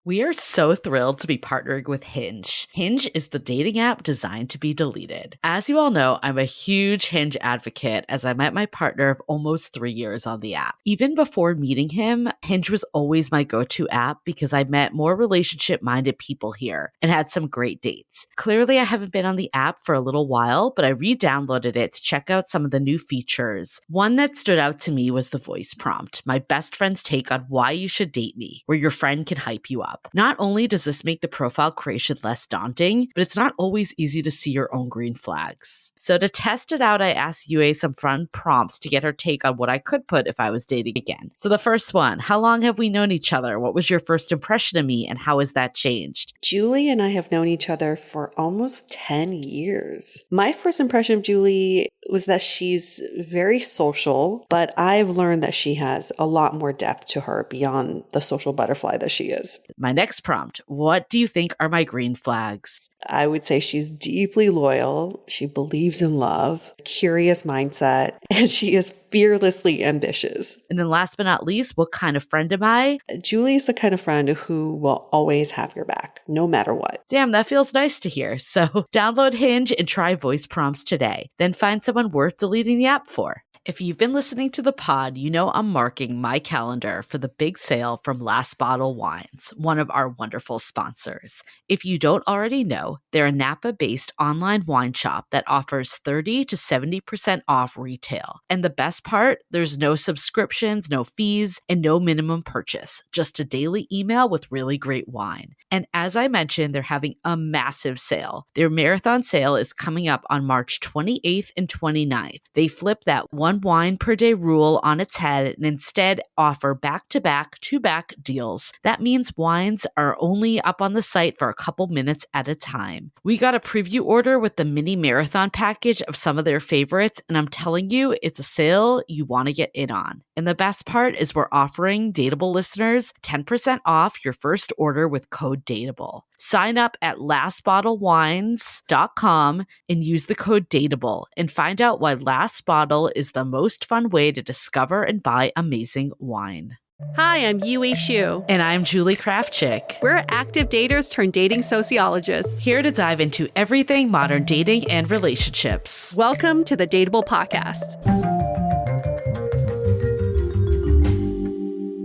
We are so thrilled to be partnering with Hinge. Hinge is the dating app designed to be deleted. As you all know, I'm a huge Hinge advocate as I met my partner of almost 3 years on the app. Even before meeting him, Hinge was always my go-to app because I met more relationship-minded people here and had some great dates. Clearly, I haven't been on the app for a little while, but I re-downloaded it to check out some of the new features. One that stood out to me was the voice prompt, my best friend's take on why you should date me, where your friend can hype you up. Not only does this make the profile creation less daunting, but it's not always easy to see your own green flags. So to test it out, I asked Yue some fun prompts to get her take on what I could put if I was dating again. So the first one, how long have we known each other? What was your first impression of me and how has that changed? Julie and I have known each other for almost 10 years. My first impression of Julie was that she's very social, but I've learned that she has a lot more depth to her beyond the social butterfly that she is. My next prompt, what do you think are my green flags? I would say she's deeply loyal. She believes in love, curious mindset, and she is fearlessly ambitious. And then last but not least, what kind of friend am I? Julie is the kind of friend who will always have your back, no matter what. Damn, that feels nice to hear. So download Hinge and try voice prompts today. Then find someone worth deleting the app for. If you've been listening to the pod, you know I'm marking my calendar for the big sale from Last Bottle Wines, one of our wonderful sponsors. If you don't already know, they're a Napa-based online wine shop that offers 30 to 70% off retail. And the best part, there's no subscriptions, no fees, and no minimum purchase, just a daily email with really great wine. And as I mentioned, they're having a massive sale. Their marathon sale is coming up on March 28th and 29th. They flip that one wine per day rule on its head and instead offer back-to-back, two-back deals. That means wines are only up on the site for a couple minutes at a time. We got a preview order with the mini marathon package of some of their favorites, and I'm telling you, it's a sale you want to get in on. And the best part is we're offering Dateable listeners 10% off your first order with code DATEABLE. Sign up at lastbottlewines.com and use the code DATEABLE and find out why Last Bottle is the most fun way to discover and buy amazing wine. Hi, I'm Yue Xu. And I'm Julie Kraftchick. We're active daters turned dating sociologists. Here to dive into everything modern dating and relationships. Welcome to the Dateable Podcast.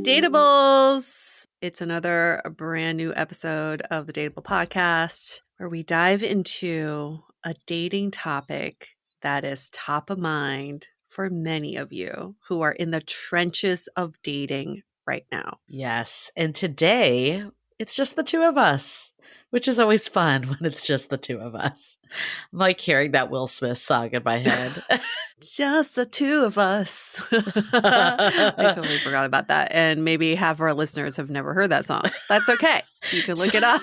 Dateables! It's another brand new episode of the Dateable Podcast where we dive into a dating topic that is top of mind for many of you who are in the trenches of dating right now. Yes. And today, it's just the two of us, which is always fun when it's just the two of us. I'm like hearing that Will Smith song in my head. Just the two of us. I totally forgot about that. And maybe half of our listeners have never heard that song. That's okay. You can look it up.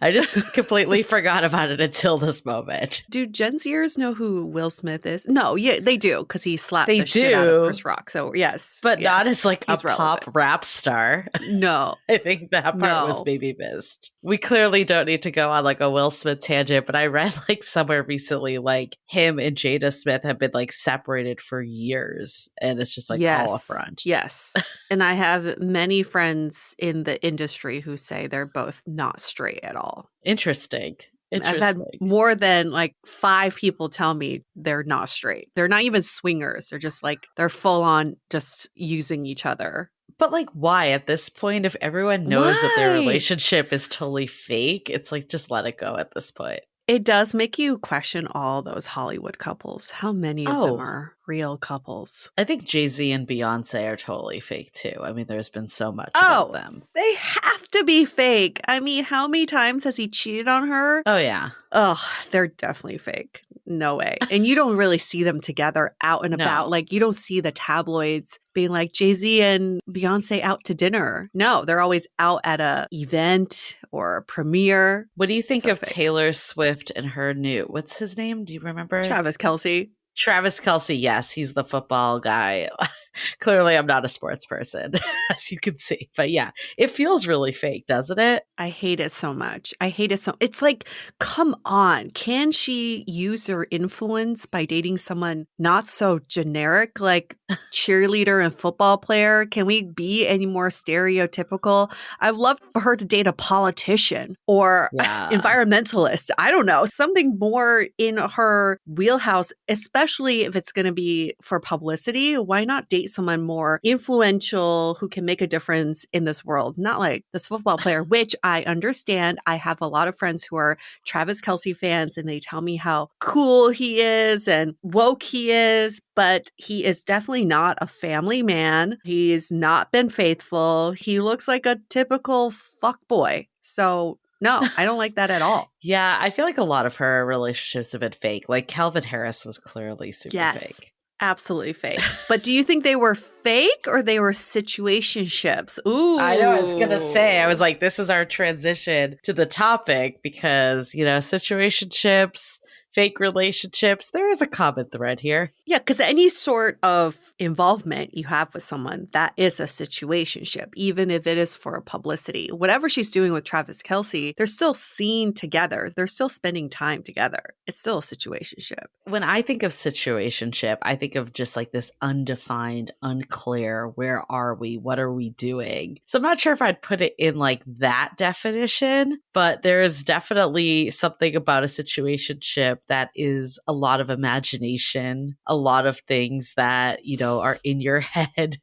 I just completely forgot about it until this moment. Do Gen Zers know who Will Smith is? No, yeah, they do, because he slapped They the shit out do. of Chris Rock. So yes. But yes, not as like a he's relevant. pop rap star. No. I think that part was maybe missed. We clearly don't need to go on like a Will Smith tangent, but I read like somewhere recently like him and Jada Smith have been like separated for years. And it's just like all a front. Yes. And I have many friends in the industry who say they're both not straight at all. Interesting. I've had more than like 5 people tell me they're not straight. They're not even swingers. They're just like, they're full on just using each other. But like, why at this point, if everyone knows that their relationship is totally fake, it's like, just let it go at this point. It does make you question all those Hollywood couples. How many of them are real couples? I think Jay-Z and Beyonce are totally fake too. I mean, there's been so much about them. They have to be fake. I mean, how many times has he cheated on her? Oh, yeah. Oh, they're definitely fake. No way. And you don't really see them together out and about. Like, you don't see the tabloids being like Jay-Z and Beyonce out to dinner. No, they're always out at a event or a premiere. What do you think of Taylor Swift and her new, what's his name? Do you remember? Travis Kelce. Travis Kelce, yes. He's the football guy. Clearly, I'm not a sports person, as you can see. But yeah, it feels really fake, doesn't it? I hate it so much. I hate it so. It's like, come on. Can she use her influence by dating someone not so generic, like cheerleader and football player? Can we be any more stereotypical? I'd love for her to date a politician or Yeah. environmentalist. I don't know, something more in her wheelhouse, especially if it's going to be for publicity. Why not date someone more influential who can make a difference in this world? Not like this football player, which I understand. I have a lot of friends who are Travis Kelce fans, and they tell me how cool he is and woke he is, but he is definitely not a family man. He's not been faithful. He looks like a typical fuckboy. So no, I don't like that at all. Yeah, I feel like a lot of her relationships have been fake. Like Calvin Harris was clearly super fake. Absolutely fake. But do you think they were fake or they were situationships? Ooh. I know, I was going to say, I was like, this is our transition to the topic because, situationships, fake relationships, there is a common thread here. Yeah, because any sort of involvement you have with someone, that is a situationship, even if it is for publicity. Whatever she's doing with Travis Kelce, they're still seen together. They're still spending time together. It's still a situationship. When I think of situationship, I think of just like this undefined, unclear, where are we? What are we doing? So I'm not sure if I'd put it in like that definition, but there is definitely something about a situationship that is a lot of imagination, a lot of things that, are in your head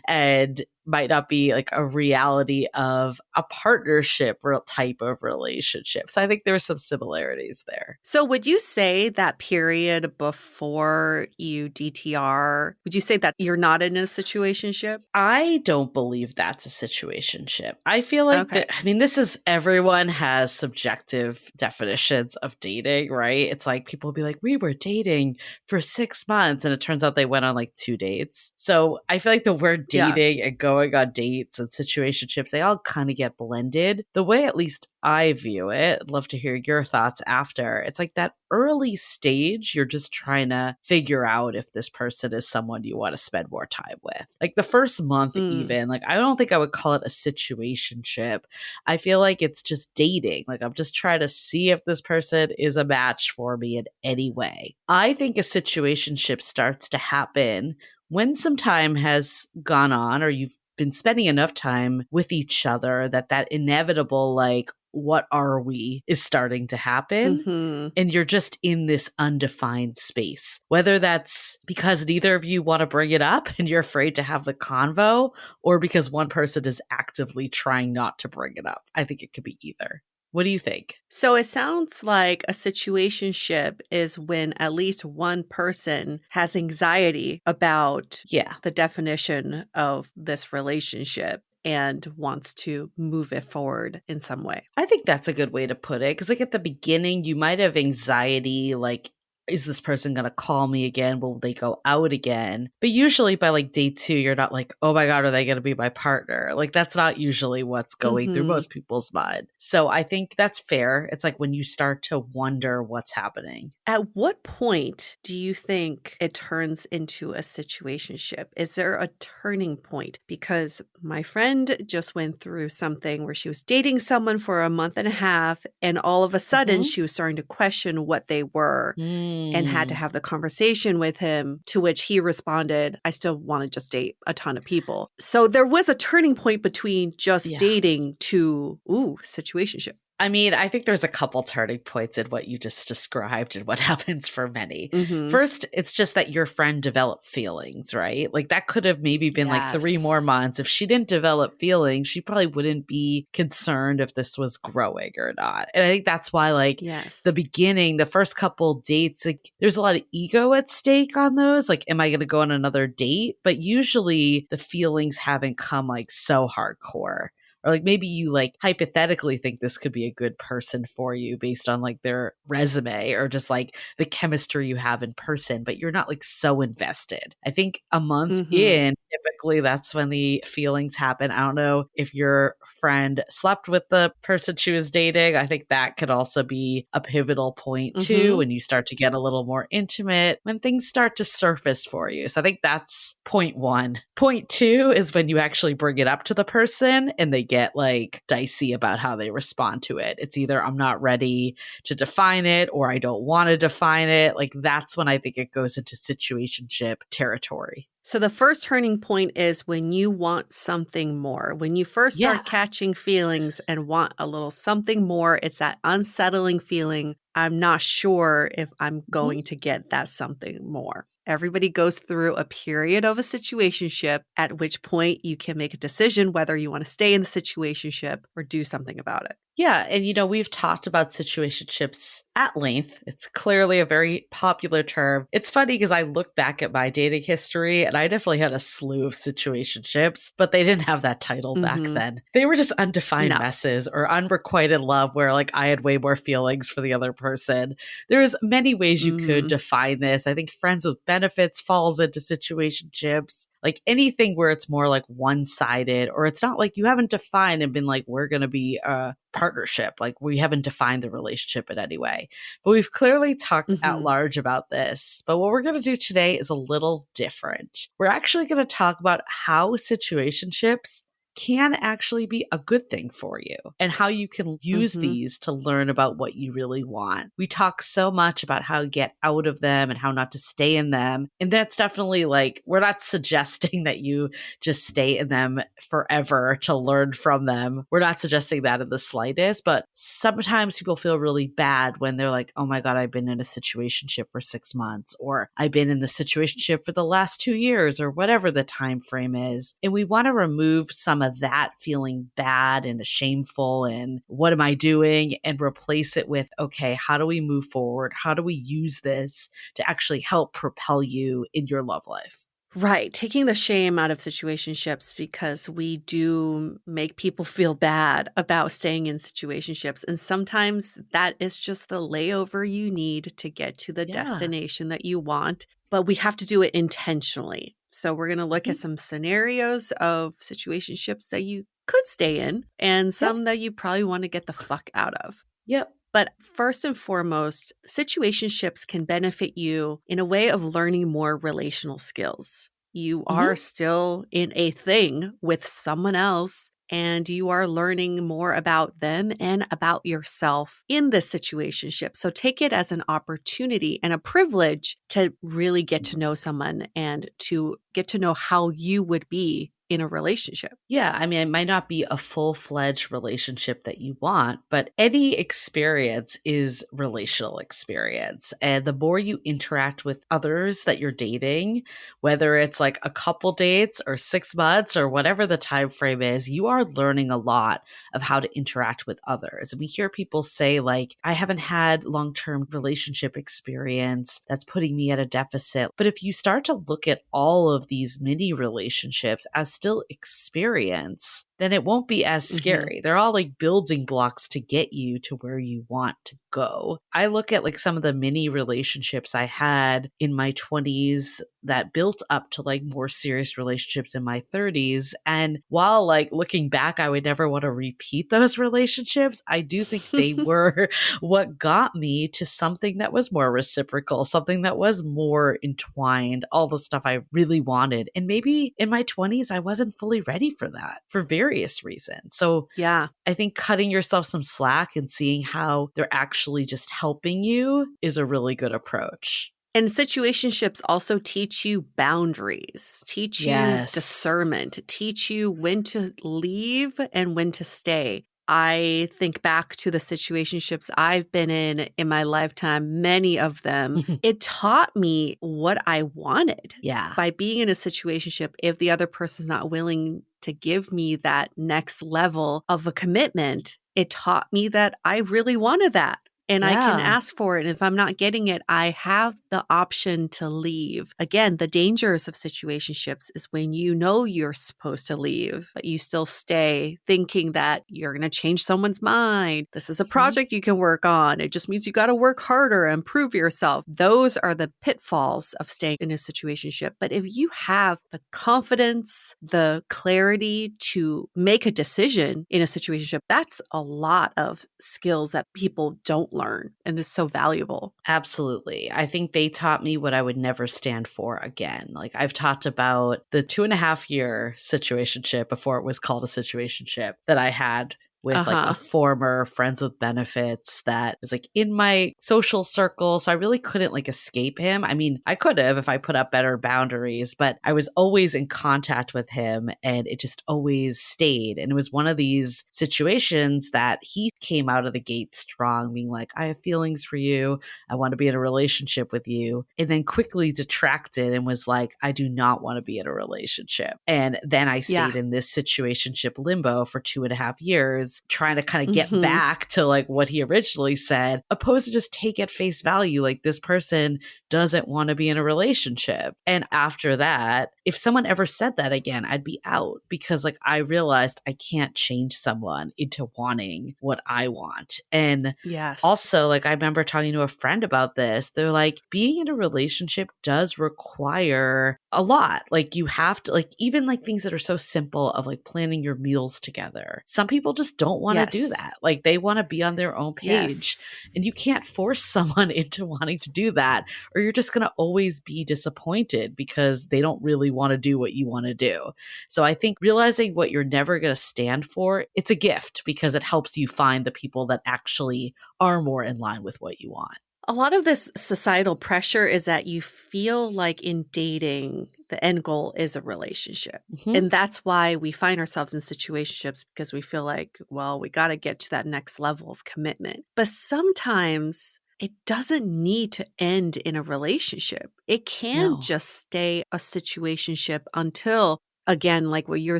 and might not be like a reality of a partnership type of relationship. So I think there are some similarities there. So would you say that period before you DTR, would you say that you're not in a situationship? I don't believe that's a situationship. I feel like, this is, everyone has subjective definitions of dating, right? It's like people will be like, we were dating for 6 months and it turns out they went on like 2 dates. So I feel like the word dating and going on dates and situationships, they all kind of get blended. The way at least I view it, I'd love to hear your thoughts after. It's like that early stage, you're just trying to figure out if this person is someone you want to spend more time with. Like the first month even, like I don't think I would call it a situationship. I feel like it's just dating. Like I'm just trying to see if this person is a match for me in any way. I think a situationship starts to happen when some time has gone on or you've been spending enough time with each other that inevitable, like, what are we is starting to happen. And you're just in this undefined space, whether that's because neither of you want to bring it up and you're afraid to have the convo, or because one person is actively trying not to bring it up. I think it could be either. What do you think? So it sounds like a situationship is when at least one person has anxiety about the definition of this relationship and wants to move it forward in some way. I think that's a good way to put it. Because like at the beginning, you might have anxiety, like, is this person going to call me again? Will they go out again? But usually by like day 2, you're not like, oh my God, are they going to be my partner? Like that's not usually what's going through most people's mind. So I think that's fair. It's like when you start to wonder what's happening. At what point do you think it turns into a situationship? Is there a turning point? Because my friend just went through something where she was dating someone for a month and a half, and all of a sudden she was starting to question what they were. And had to have the conversation with him, to which he responded, I still want to just date a ton of people. So there was a turning point between just dating to, situationship. I mean, I think there's a couple turning points in what you just described and what happens for many. First, it's just that your friend developed feelings, right? Like that could have maybe been like 3 more months. If she didn't develop feelings, she probably wouldn't be concerned if this was growing or not. And I think that's why like the beginning, the first couple dates, like there's a lot of ego at stake on those. Like, am I going to go on another date? But usually the feelings haven't come like so hardcore. Or like maybe you like hypothetically think this could be a good person for you based on like their resume or just like the chemistry you have in person, but you're not like so invested. I think a month Mm-hmm. in, typically that's when the feelings happen. I don't know if your friend slept with the person she was dating. I think that could also be a pivotal point too, Mm-hmm. when you start to get a little more intimate, when things start to surface for you. So I think that's point one. Point two is when you actually bring it up to the person and they get like dicey about how they respond to it. It's either I'm not ready to define it or I don't want to define it. Like that's when I think it goes into situationship territory. So the first turning point is when you want something more. When you first Yeah. start catching feelings and want a little something more, it's that unsettling feeling. I'm not sure if I'm Mhm. going to get that something more. Everybody goes through a period of a situationship, at which point you can make a decision whether you want to stay in the situationship or do something about it. Yeah. And, we've talked about situationships at length. It's clearly a very popular term. It's funny because I look back at my dating history and I definitely had a slew of situationships, but they didn't have that title back Mm-hmm. then. They were just undefined No. messes or unrequited love where like I had way more feelings for the other person. There's many ways you could Mm-hmm. define this. I think friends with benefits falls into situationships. Like anything where it's more like one-sided or it's not like you haven't defined and been like, we're going to be a partnership. Like we haven't defined the relationship in any way. But we've clearly talked at Mm-hmm. large about this. But what we're going to do today is a little different. We're actually going to talk about how situationships can actually be a good thing for you and how you can use Mm-hmm. these to learn about what you really want. We talk so much about how to get out of them and how not to stay in them. And that's definitely like, we're not suggesting that you just stay in them forever to learn from them. We're not suggesting that in the slightest, but sometimes people feel really bad when they're like, oh my God, I've been in a situationship for 6 months, or I've been in the situationship for the last 2 years, or whatever the time frame is. And we want to remove some of that feeling bad and shameful and what am I doing, and replace it with, okay, how do we move forward? How do we use this to actually help propel you in your love life? Right. Taking the shame out of situationships, because we do make people feel bad about staying in situationships. And sometimes that is just the layover you need to get to the Yeah. destination that you want. But we have to do it intentionally. So we're going to look Mhm. at some scenarios of situationships that you could stay in and Yep. some that you probably want to get the fuck out of. Yep. But first and foremost, situationships can benefit you in a way of learning more relational skills. You are Mhm. still in a thing with someone else, and you are learning more about them and about yourself in this situationship. So take it as an opportunity and a privilege to really get to know someone and to get to know how you would be in a relationship. Yeah, I mean, it might not be a full-fledged relationship that you want, but any experience is relational experience. And the more you interact with others that you're dating, whether it's like a couple dates or 6 months or whatever the time frame is, you are learning a lot of how to interact with others. And we hear people say like, I haven't had long-term relationship experience that's putting me at a deficit. But if you start to look at all of these mini relationships as still experience, then it won't be as Mhm. scary. They're all like building blocks to get you to where you want to go. I look at like some of the mini relationships I had in my 20s that built up to like more serious relationships in my 30s. And while like looking back, I would never want to repeat those relationships, I do think they were what got me to something that was more reciprocal, something that was more entwined, all the stuff I really wanted. And maybe in my 20s, I wasn't fully ready for that for various reasons. So Yeah. I think cutting yourself some slack and seeing how they're actually just helping you is a really good approach. And situationships also teach you boundaries, teach you Yes. discernment, teach you when to leave and when to stay. I think back to the situationships I've been in my lifetime, many of them. It taught me what I wanted Yeah. by being in a situationship. If the other person's not willing to give me that next level of a commitment, it taught me that I really wanted that. and I can Yeah. ask for it. And if I'm not getting it, I have the option to leave. Again, the dangers of situationships is when you know you're supposed to leave, but you still stay thinking that you're going to change someone's mind. This is a project you can work on. It just means you got to work harder and prove yourself. Those are the pitfalls of staying in a situationship. But if you have the confidence, the clarity to make a decision in a situationship, that's a lot of skills that people don't learn and is so valuable. Absolutely. I think they taught me what I would never stand for again. Like I've talked about the 2.5 year situationship before it was called a situationship that I had with like a former friends with benefits that was like in my social circle. So I really couldn't like escape him. I mean, I could have if I put up better boundaries, but I was always in contact with him and it just always stayed. And it was one of these situations that he came out of the gate strong, being like, I have feelings for you. I want to be in a relationship with you. And then quickly detracted and was like, I do not want to be in a relationship. And then I stayed in this situationship limbo for 2.5 years, trying to kind of get back to like what he originally said, opposed to just take at face value, like this person doesn't want to be in a relationship. And after that, if someone ever said that again, I'd be out because like I realized I can't change someone into wanting what I want. And also, like I remember talking to a friend about this. They're like, being in a relationship does require a lot. Like you have to, like, even like things that are so simple of like planning your meals together. Some people just don't want to do that. Like they want to be on their own page. And you can't force someone into wanting to do that, or you're just going to always be disappointed because they don't really want to do what you want to do. So I think realizing what you're never going to stand for, it's a gift because it helps you find the people that actually are more in line with what you want. A lot of this societal pressure is that you feel like in dating, the end goal is a relationship. And that's why we find ourselves in situationships because we feel like, well, we got to get to that next level of commitment. But sometimes it doesn't need to end in a relationship. It can just stay a situationship until, again, like what you're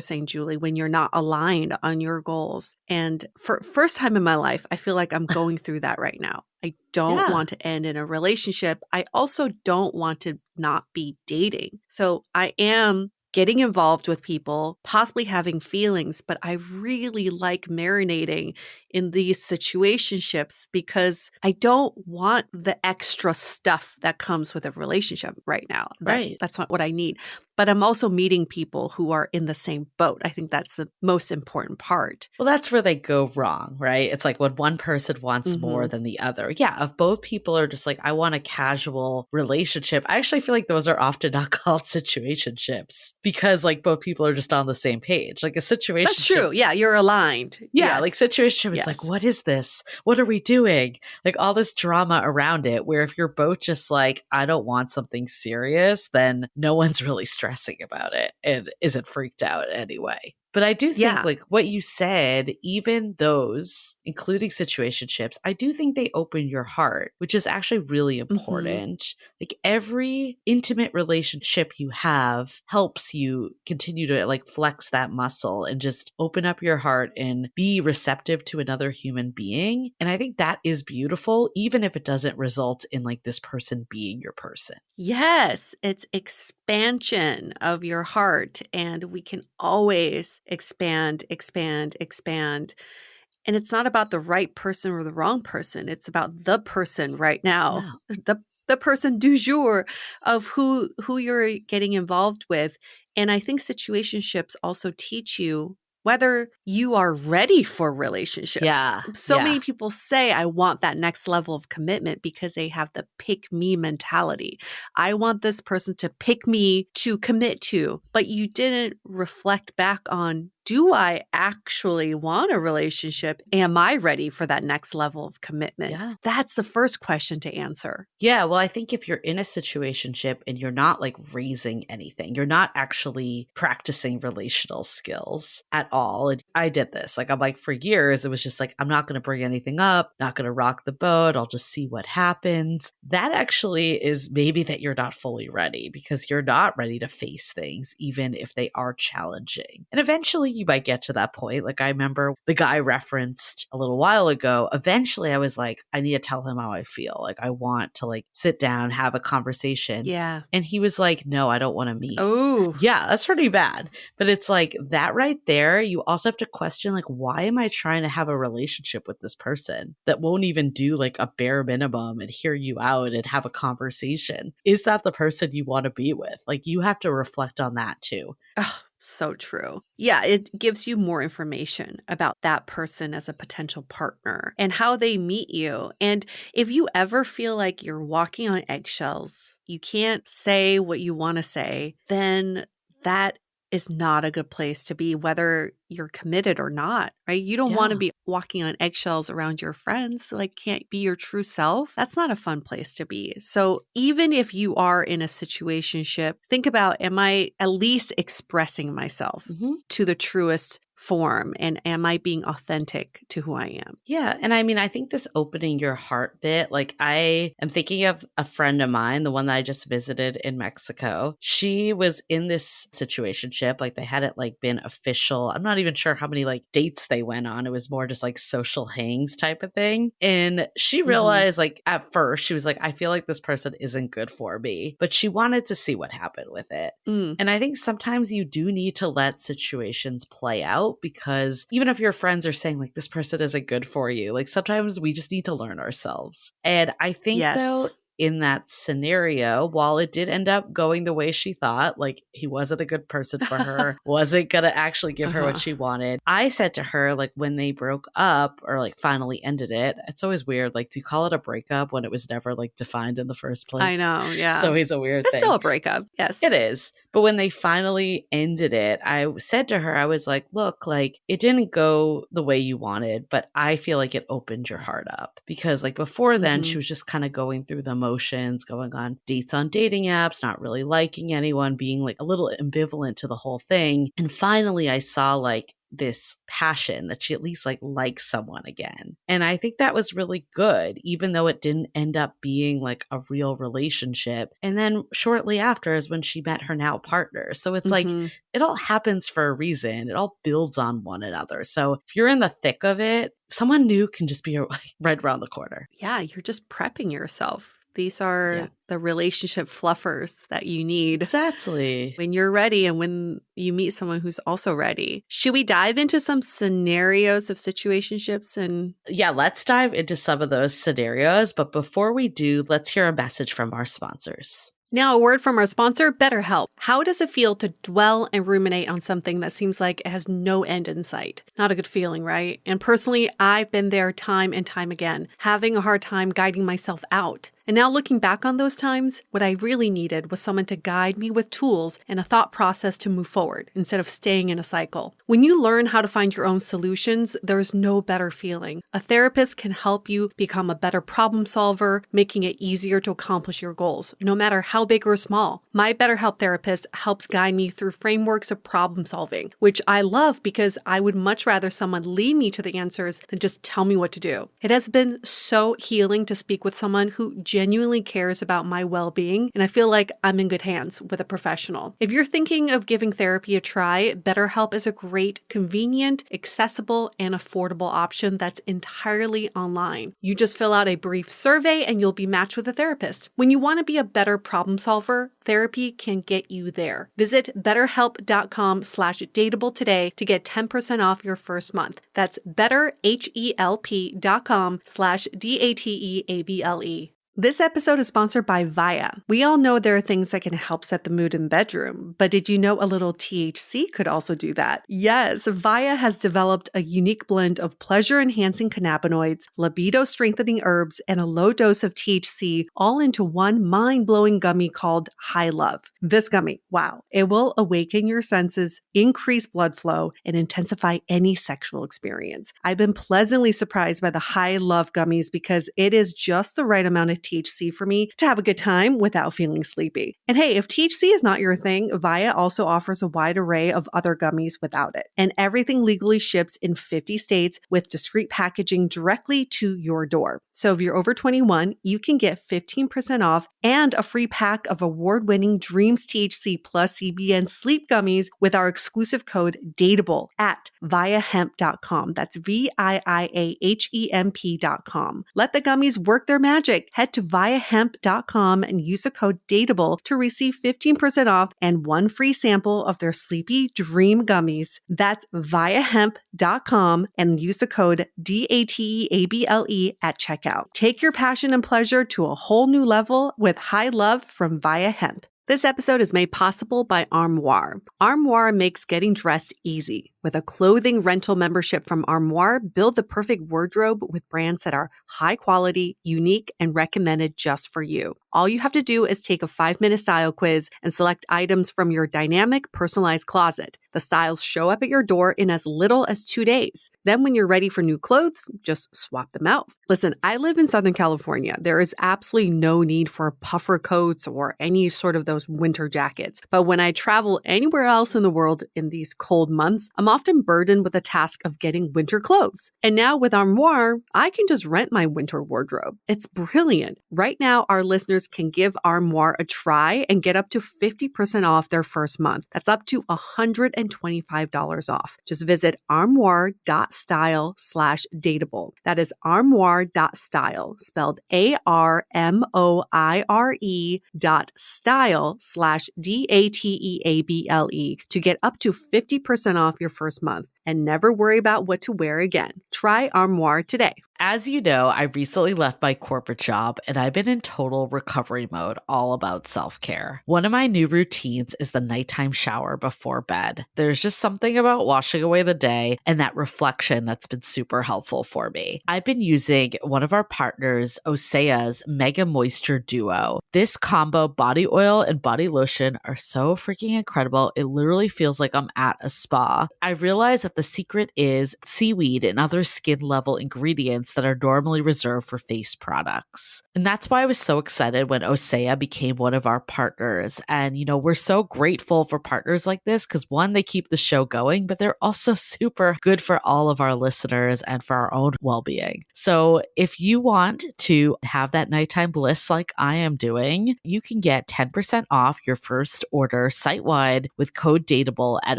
saying, Julie, when you're not aligned on your goals. And for first time in my life, I feel like I'm going through that right now. I don't want to end in a relationship. I also don't want to not be dating. So I am getting involved with people, possibly having feelings, but I really like marinating in these situationships because I don't want the extra stuff that comes with a relationship right now. That's not what I need. But I'm also meeting people who are in the same boat. I think that's the most important part. Well, that's where they go wrong, right? It's like when one person wants more than the other. Yeah, if both people are just like, I want a casual relationship, I actually feel like those are often not called situationships because like both people are just on the same page. Like a situation. That's true. Yeah, you're aligned. Yeah, like situationship is like, what is this? What are we doing? Like all this drama around it, where if you're both just like, I don't want something serious, then no one's really stressing about it and isn't freaked out anyway. But I do think like what you said, even those, including situationships, I do think they open your heart, which is actually really important. Like every intimate relationship you have helps you continue to like flex that muscle and just open up your heart and be receptive to another human being. And I think that is beautiful, even if it doesn't result in like this person being your person. Yes, it's expansion of your heart, and we can always expand. And it's not about the right person or the wrong person. It's about the person right now, the person du jour of who you're getting involved with. And I think situationships also teach you whether you are ready for relationships. So many people say, I want that next level of commitment because they have the pick me mentality. I want this person to pick me to commit to, but you didn't reflect back on, do I actually want a relationship? Am I ready for that next level of commitment? That's the first question to answer. Yeah, well, I think if you're in a situationship and you're not like raising anything, you're not actually practicing relational skills at all. And I did this. Like, I'm like, for years, it was just like, I'm not going to bring anything up, not going to rock the boat. I'll just see what happens. That actually is maybe that you're not fully ready because you're not ready to face things, even if they are challenging. And eventually you might get to that point. Like I remember the guy referenced a little while ago. Eventually I was like, I need to tell him how I feel. Like I want to like sit down, have a conversation. Yeah. And he was like, no, I don't want to meet. Oh, Yeah, that's pretty bad. But it's like that right there. You also have to question, like, why am I trying to have a relationship with this person that won't even do like a bare minimum and hear you out and have a conversation? Is that the person you want to be with? Like, you have to reflect on that too. oh, so true. Yeah, it gives you more information about that person as a potential partner and how they meet you. And if you ever feel like you're walking on eggshells, you can't say what you want to say, then that is not a good place to be, whether you're committed or not, right? You don't want to Yeah. be walking on eggshells around your friends, like can't be your true self. That's not a fun place to be. So even if you are in a situationship, think about, am I at least expressing myself Mhm. to the truest form? And am I being authentic to who I am? Yeah. And I mean, I think this opening your heart bit, like I am thinking of a friend of mine, the one that I just visited in Mexico. She was in this situationship. Like they hadn't like been official. I'm not even sure how many like dates they went on. It was more just like social hangs type of thing. And she realized like at first she was like, I feel like this person isn't good for me, but she wanted to see what happened with it. Mm. And I think sometimes you do need to let situations play out, because even if your friends are saying like this person isn't good for you, like sometimes we just need to learn ourselves. And I think though, Yes. in that scenario, while it did end up going the way she thought, like he wasn't a good person for her, wasn't going to actually give her what she wanted. I said to her, like when they broke up or like finally ended it, it's always weird. Like, do you call it a breakup when it was never like defined in the first place? I know. Yeah. It's always a weird It's thing. still a breakup. Yes. It is. But when they finally ended it, I said to her, I was like, look, like it didn't go the way you wanted, but I feel like it opened your heart up. Because like before then, she was just kind of going through the motions, going on dates on dating apps, not really liking anyone, being like a little ambivalent to the whole thing. And finally, I saw like this passion that she at least like likes someone again. And I think that was really good, even though it didn't end up being like a real relationship. And then shortly after is when she met her now partner. So it's like, it all happens for a reason. It all builds on one another. So if you're in the thick of it, someone new can just be like right around the corner. Yeah, you're just prepping yourself. These are the relationship fluffers that you need Exactly. when you're ready and when you meet someone who's also ready. Should we dive into some scenarios of situationships? And yeah, let's dive into some of those scenarios. But before we do, let's hear a message from our sponsors. now, a word from our sponsor, BetterHelp. How does it feel to dwell and ruminate on something that seems like it has no end in sight? Not a good feeling, right? And personally, I've been there time and time again, having a hard time guiding myself out. And now looking back on those times, what I really needed was someone to guide me with tools and a thought process to move forward instead of staying in a cycle. When you learn how to find your own solutions, there's no better feeling. A therapist can help you become a better problem solver, making it easier to accomplish your goals, no matter how big or small. My BetterHelp therapist helps guide me through frameworks of problem solving, which I love because I would much rather someone lead me to the answers than just tell me what to do. It has been so healing to speak with someone who genuinely cares about my well-being, and I feel like I'm in good hands with a professional. If you're thinking of giving therapy a try, BetterHelp is a great, convenient, accessible, and affordable option that's entirely online. You just fill out a brief survey and you'll be matched with a therapist. When you want to be a better problem solver, therapy can get you there. Visit betterhelp.com/dateable today to get 10% off your first month. That's betterhelp.com/dateable. This episode is sponsored by Via. We all know there are things that can help set the mood in the bedroom, but did you know a little THC could also do that? Yes, Via has developed a unique blend of pleasure-enhancing cannabinoids, libido-strengthening herbs, and a low dose of THC all into one mind-blowing gummy called High Love. This gummy, wow, it will awaken your senses, increase blood flow, and intensify any sexual experience. I've been pleasantly surprised by the High Love gummies because it is just the right amount of THC for me to have a good time without feeling sleepy. And hey, if THC is not your thing, Via also offers a wide array of other gummies without it. And everything legally ships in 50 states with discreet packaging directly to your door. So if you're over 21, you can get 15% off and a free pack of award-winning Dreams THC plus CBN sleep gummies with our exclusive code DATEABLE at viahemp.com. That's VIIAHEMP.com. Let the gummies work their magic. Head to viahemp.com and use the code DATEABLE to receive 15% off and one free sample of their Sleepy Dream gummies. That's viahemp.com and use the code DATEABLE at checkout. Take your passion and pleasure to a whole new level with high love from Via Hemp. This episode is made possible by Armoire. Armoire makes getting dressed easy. With a clothing rental membership from Armoire, build the perfect wardrobe with brands that are high quality, unique, and recommended just for you. All you have to do is take a 5-minute style quiz and select items from your dynamic, personalized closet. The styles show up at your door in as little as 2 days. Then when you're ready for new clothes, just swap them out. Listen, I live in Southern California. There is absolutely no need for puffer coats or any sort of those winter jackets. But when I travel anywhere else in the world in these cold months, I'm often burdened with the task of getting winter clothes. And now with Armoire, I can just rent my winter wardrobe. It's brilliant. Right now, our listeners can give Armoire a try and get up to 50% off their first month. That's up to $125 off. Just visit armoire.style/dateable. That is armoire.style, spelled ARMOIRE.style/DATEABLE to get up to 50% off your first month and never worry about what to wear again. Try Armoire today. As you know, I recently left my corporate job and I've been in total recovery mode, all about self-care. One of my new routines is the nighttime shower before bed. There's just something about washing away the day and that reflection that's been super helpful for me. I've been using one of our partners, Osea's Mega Moisture Duo. This combo body oil and body lotion are so freaking incredible. It literally feels like I'm at a spa. I realized that the secret is seaweed and other skin level ingredients that are normally reserved for face products. And that's why I was so excited when Osea became one of our partners. And, you know, we're so grateful for partners like this because one, they keep the show going, but they're also super good for all of our listeners and for our own well-being. So if you want to have that nighttime bliss like I am doing, you can get 10% off your first order site-wide with code DATEABLE at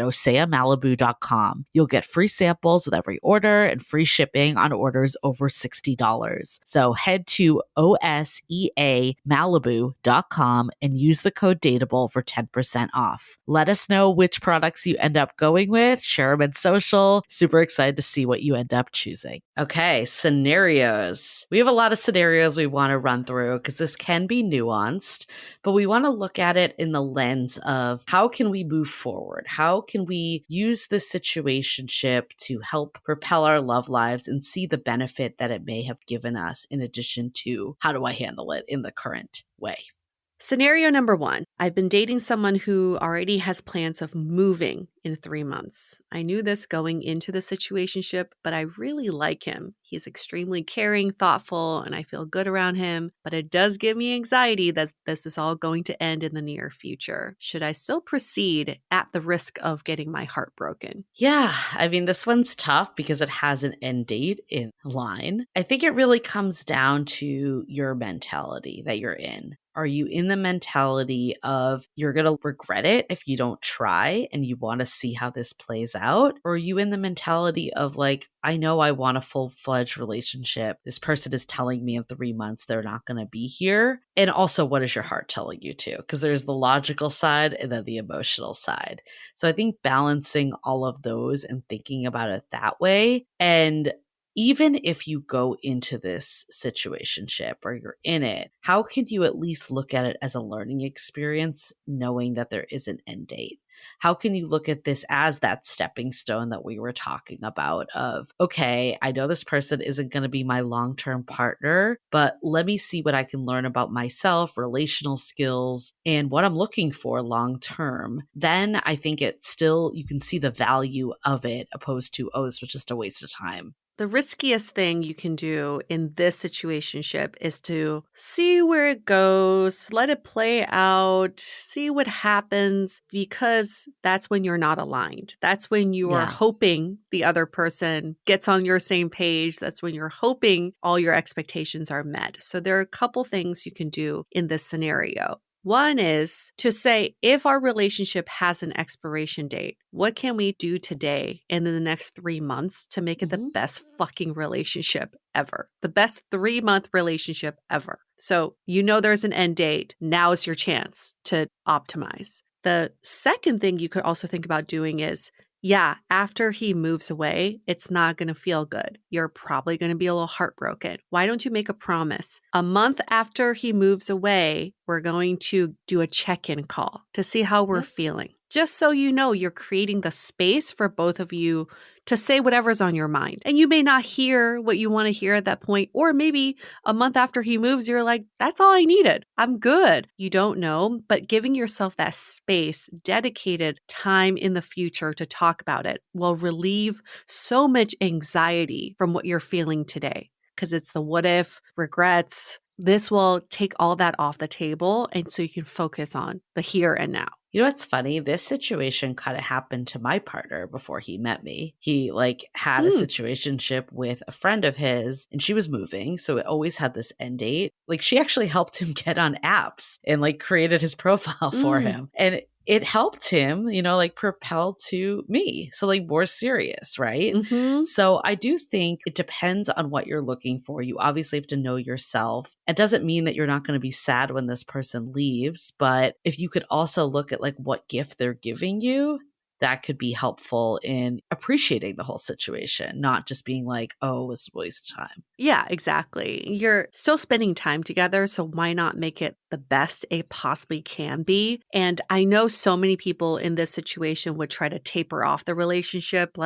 oseamalibu.com. You'll get free samples with every order and free shipping on orders over $60. So head to oseamalibu.com and use the code DATEABLE for 10% off. Let us know which products you end up going with. Share them in social. Super excited to see what you end up choosing. Okay, scenarios. We have a lot of scenarios we want to run through because this can be nuanced, but we want to look at it in the lens of how can we move forward? How can we use this situationship to help propel our love lives and see the benefit that it may have given us in addition to how do I handle it in the current way? Scenario number 1, I've been dating someone who already has plans of moving in 3 months. I knew this going into the situationship, but I really like him. He's extremely caring, thoughtful, and I feel good around him, but it does give me anxiety that this is all going to end in the near future. Should I still proceed at the risk of getting my heart broken? Yeah, I mean, this one's tough because it has an end date in line. I think it really comes down to your mentality that you're in. Are you in the mentality of you're going to regret it if you don't try and you want to see how this plays out? Or are you in the mentality of like, I know I want a full-fledged relationship. This person is telling me in 3 months they're not going to be here. And also, what is your heart telling you to? Because there's the logical side and then the emotional side. So I think balancing all of those and thinking about it that way, and even if you go into this situationship or you're in it, how can you at least look at it as a learning experience, knowing that there is an end date? How can you look at this as that stepping stone that we were talking about of, okay, I know this person isn't going to be my long-term partner, but let me see what I can learn about myself, relational skills, and what I'm looking for long-term. Then I think it's still, you can see the value of it opposed to, oh, this was just a waste of time. The riskiest thing you can do in this situationship is to see where it goes, let it play out, see what happens, because that's when you're not aligned. That's when you are Yeah. hoping the other person gets on your same page. That's when you're hoping all your expectations are met. So there are a couple things you can do in this scenario. One is to say, if our relationship has an expiration date, what can we do today and in the next 3 months to make it the best fucking relationship ever? The best 3-month relationship ever. So you know there's an end date. Now is your chance to optimize. The second thing you could also think about doing is, yeah, after he moves away, it's not going to feel good. You're probably going to be a little heartbroken. Why don't you make a promise? A month after he moves away, we're going to do a check-in call to see how we're feeling. Just so you know, you're creating the space for both of you to say whatever's on your mind. And you may not hear what you want to hear at that point, or maybe a month after he moves, you're like, that's all I needed. I'm good. You don't know, but giving yourself that space, dedicated time in the future to talk about it will relieve so much anxiety from what you're feeling today. Because it's the what if, regrets. This will take all that off the table. And so you can focus on the here and now. You know what's funny? This situation kind of happened to my partner before he met me. He had a situationship with a friend of his and she was moving. So it always had this end date. She actually helped him get on apps and created his profile for him. And it helped him, propel to me. So more serious, right? So I do think it depends on what you're looking for. You obviously have to know yourself. It doesn't mean that you're not going to be sad when this person leaves, but if you could also look at what gift they're giving you, that could be helpful in appreciating the whole situation, not just being oh, it was a waste of time. Yeah, exactly. You're still spending time together, so why not make it the best it possibly can be? And I know so many people in this situation would try to taper off the relationship.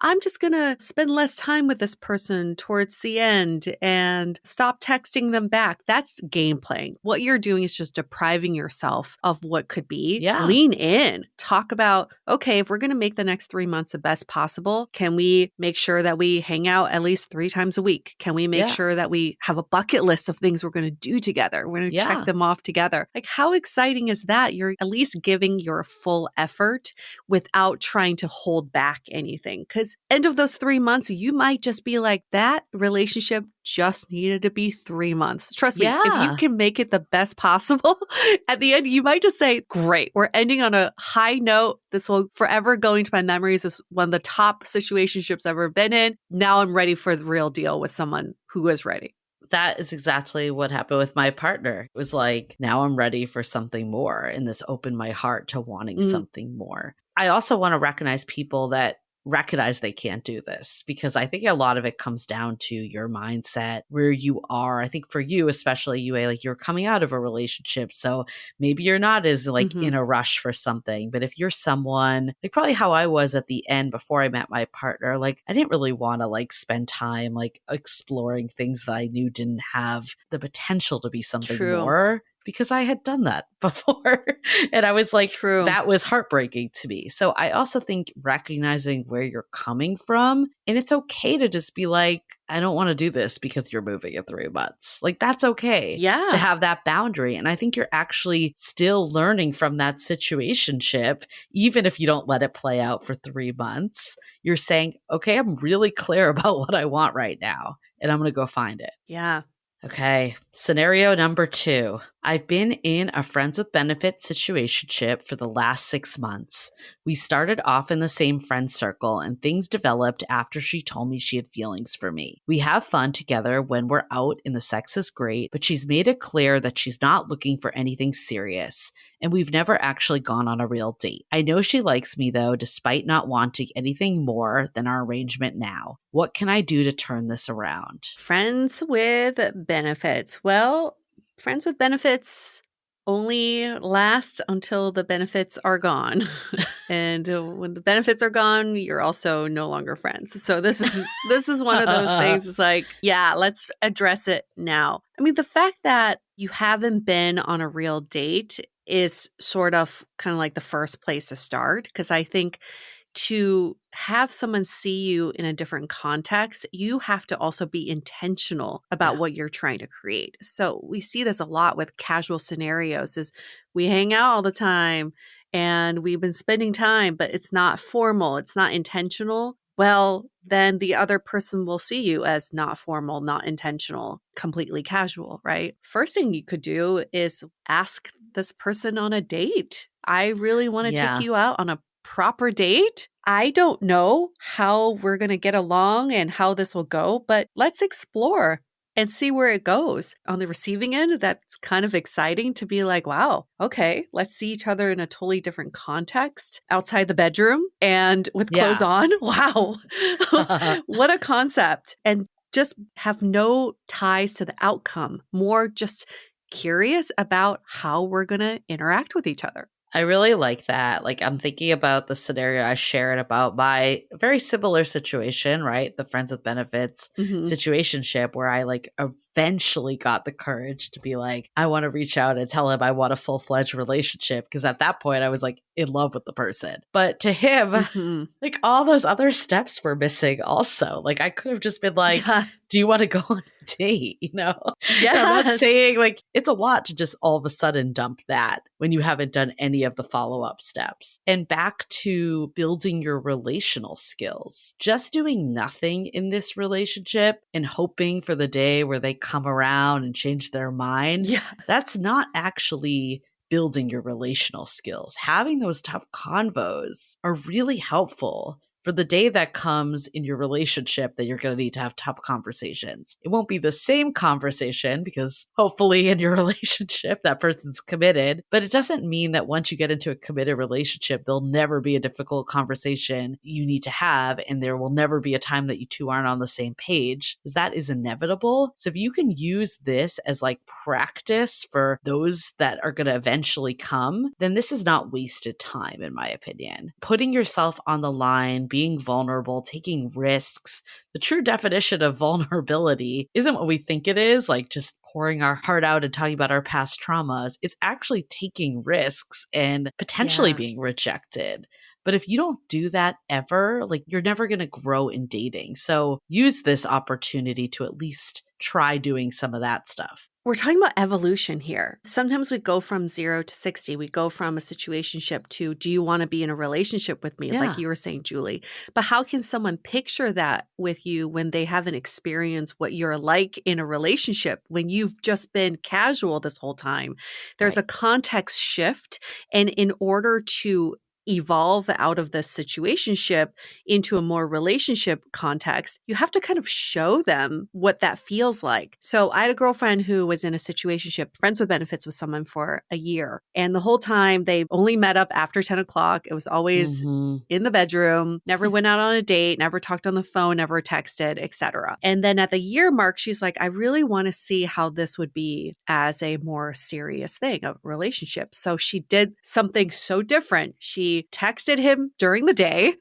I'm just going to spend less time with this person towards the end and stop texting them back. That's game playing. What you're doing is just depriving yourself of what could be. Yeah. Lean in. Talk about, okay, if we're going to make the next 3 months the best possible, can we make sure that we hang out at least 3 times a week? Can we make sure that we have a bucket list of things we're going to do together? We're going to check them off together. How exciting is that? You're at least giving your full effort without trying to hold back anything. Because end of those 3 months, you might just be like, that relationship just needed to be 3 months. Trust me, if you can make it the best possible, at the end, you might just say, great, we're ending on a high note. This will forever go into my memories as one of the top situationships I've ever been in. Now I'm ready for the real deal with someone who is ready. That is exactly what happened with my partner. It was now I'm ready for something more. And this opened my heart to wanting something more. I also want to recognize people that recognize they can't do this, because I think a lot of it comes down to your mindset, where you are. I think for you, especially Yue, you're coming out of a relationship. So maybe you're not as in a rush for something. But if you're someone probably how I was at the end before I met my partner, I didn't really want to spend time exploring things that I knew didn't have the potential to be something more, because I had done that before. And I was that was heartbreaking to me. So I also think recognizing where you're coming from, and it's okay to just be I don't want to do this because you're moving in 3 months. That's okay to have that boundary. And I think you're actually still learning from that situationship, even if you don't let it play out for 3 months. You're saying, okay, I'm really clear about what I want right now, and I'm going to go find it. Yeah. Okay, scenario number 2. I've been in a friends with benefits situationship for the last 6 months. We started off in the same friend circle, and things developed after she told me she had feelings for me. We have fun together when we're out and the sex is great, but she's made it clear that she's not looking for anything serious, and we've never actually gone on a real date. I know she likes me though, despite not wanting anything more than our arrangement now. What can I do to turn this around? Friends with benefits. Well, friends with benefits only last until the benefits are gone. And when the benefits are gone, you're also no longer friends. So this is one of those things. It's yeah, let's address it now. I mean, the fact that you haven't been on a real date is sort of kind of the first place to start, because I think to have someone see you in a different context, you have to also be intentional about what you're trying to create. So we see this a lot with casual scenarios is we hang out all the time and we've been spending time, but it's not formal, it's not intentional. Well, then the other person will see you as not formal, not intentional, completely casual, right? First thing you could do is ask this person on a date. I really want to take Yeah. you out on a proper date. I don't know how we're going to get along and how this will go, but let's explore and see where it goes. On the receiving end, that's kind of exciting to be like, wow, okay, let's see each other in a totally different context outside the bedroom and with clothes Yeah. on. Wow. What a concept. And just have no ties to the outcome, more just curious about how we're going to interact with each other. I really like that. Like, I'm thinking about the scenario I shared about my very similar situation, right? The friends with benefits situationship, where I like eventually got the courage to be like, I want to reach out and tell him I want a full-fledged relationship. Because at that point, I was like in love with the person. But to him, like all those other steps were missing also. Like, I could have just been like, do you want to go on a date? You know? Yes. And I'm not saying like it's a lot to just all of a sudden dump that when you haven't done any of the follow-up steps. And back to building your relational skills. Just doing nothing in this relationship and hoping for the day where they come around and change their mind. Yeah. That's not actually building your relational skills. Having those tough convos are really helpful for the day that comes in your relationship that you're going to need to have tough conversations. It won't be the same conversation because hopefully in your relationship, that person's committed, but it doesn't mean that once you get into a committed relationship, there'll never be a difficult conversation you need to have. And there will never be a time that you two aren't on the same page, because that is inevitable. So if you can use this as like practice for those that are going to eventually come, then this is not wasted time, in my opinion. Putting yourself on the line, being vulnerable, taking risks. The true definition of vulnerability isn't what we think it is, like just pouring our heart out and talking about our past traumas. It's actually taking risks and potentially being rejected. But if you don't do that ever, like you're never going to grow in dating. So use this opportunity to at least try doing some of that stuff. We're talking about evolution here. Sometimes we go from 0 to 60. We go from a situationship to, do you want to be in a relationship with me? Like you were saying, Julie. But how can someone picture that with you when they haven't experienced what you're like in a relationship, when you've just been casual this whole time? There's a context shift. And in order to evolve out of this situationship into a more relationship context, you have to kind of show them what that feels like. So I had a girlfriend who was in a situationship, friends with benefits with someone for a year. And the whole time they only met up after 10 o'clock. It was always in the bedroom, never went out on a date, never talked on the phone, never texted, etc. And then at the year mark, she's like, I really want to see how this would be as a more serious thing, a relationship. So she did something so different. She texted him during the day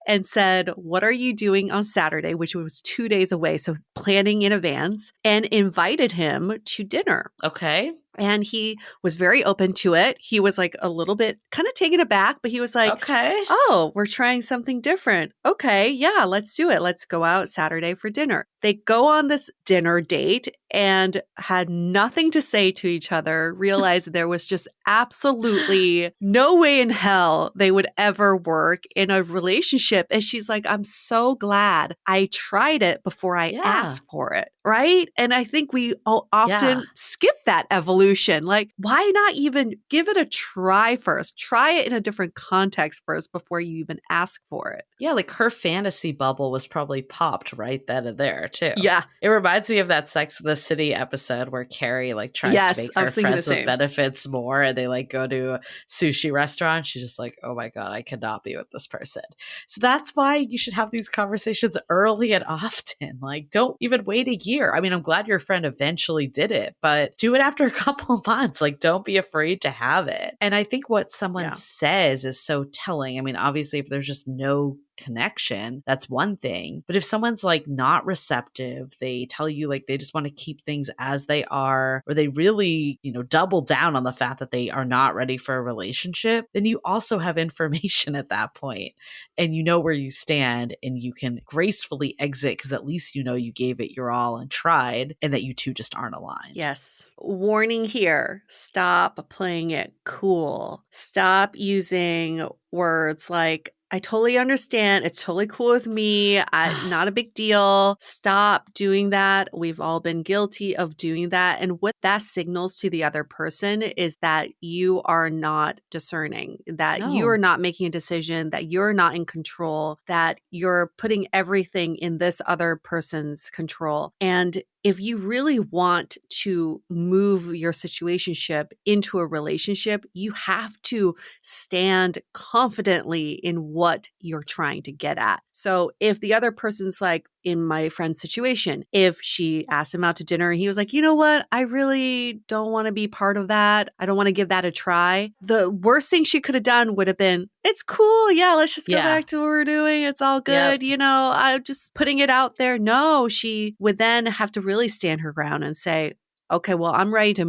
and said, what are you doing on Saturday, which was 2 days away, so planning in advance, and invited him to dinner. Okay. And he was very open to it. He was like a little bit kind of taken aback, but he was like, okay, oh, we're trying something different. Okay, yeah, let's do it. Let's go out Saturday for dinner. They go on this dinner date and had nothing to say to each other, realized there was just absolutely no way in hell they would ever work in a relationship. And she's like, I'm so glad I tried it before I asked for it. Right. And I think we often skip that evolution. Like, why not even give it a try first? Try it in a different context first before you even ask for it. Yeah, like her fantasy bubble was probably popped right then and there, too. Yeah. It reminds me of that Sex and the City episode where Carrie like tries to make her friends with benefits more, and they like go to a sushi restaurant. She's just like, oh my God, I cannot be with this person. So that's why you should have these conversations early and often. Like, don't even wait a year. I mean, I'm glad your friend eventually did it, but do it after a couple of months. Like, don't be afraid to have it. And I think what someone says is so telling. I mean, obviously, if there's just no connection, that's one thing. But if someone's like not receptive, they tell you like they just want to keep things as they are, or they really, double down on the fact that they are not ready for a relationship, then you also have information at that point and you know where you stand and you can gracefully exit because at least you know you gave it your all and tried and that you two just aren't aligned. Yes. Warning here. Stop playing it cool. Stop using words like, I totally understand. It's totally cool with me. Not a big deal. Stop doing that. We've all been guilty of doing that. And what that signals to the other person is that you are not discerning, that you are not making a decision, that you're not in control, that you're putting everything in this other person's control. And if you really want to move your situationship into a relationship, you have to stand confidently in what you're trying to get at. So if the other person's like, in my friend's situation, if she asked him out to dinner and he was like, you know what, I really don't want to be part of that. I don't want to give that a try. The worst thing she could have done would have been, it's cool. Yeah, let's just go back to what we're doing. It's all good. Yep. I'm just putting it out there. No, she would then have to really stand her ground and say, okay, well, I'm ready to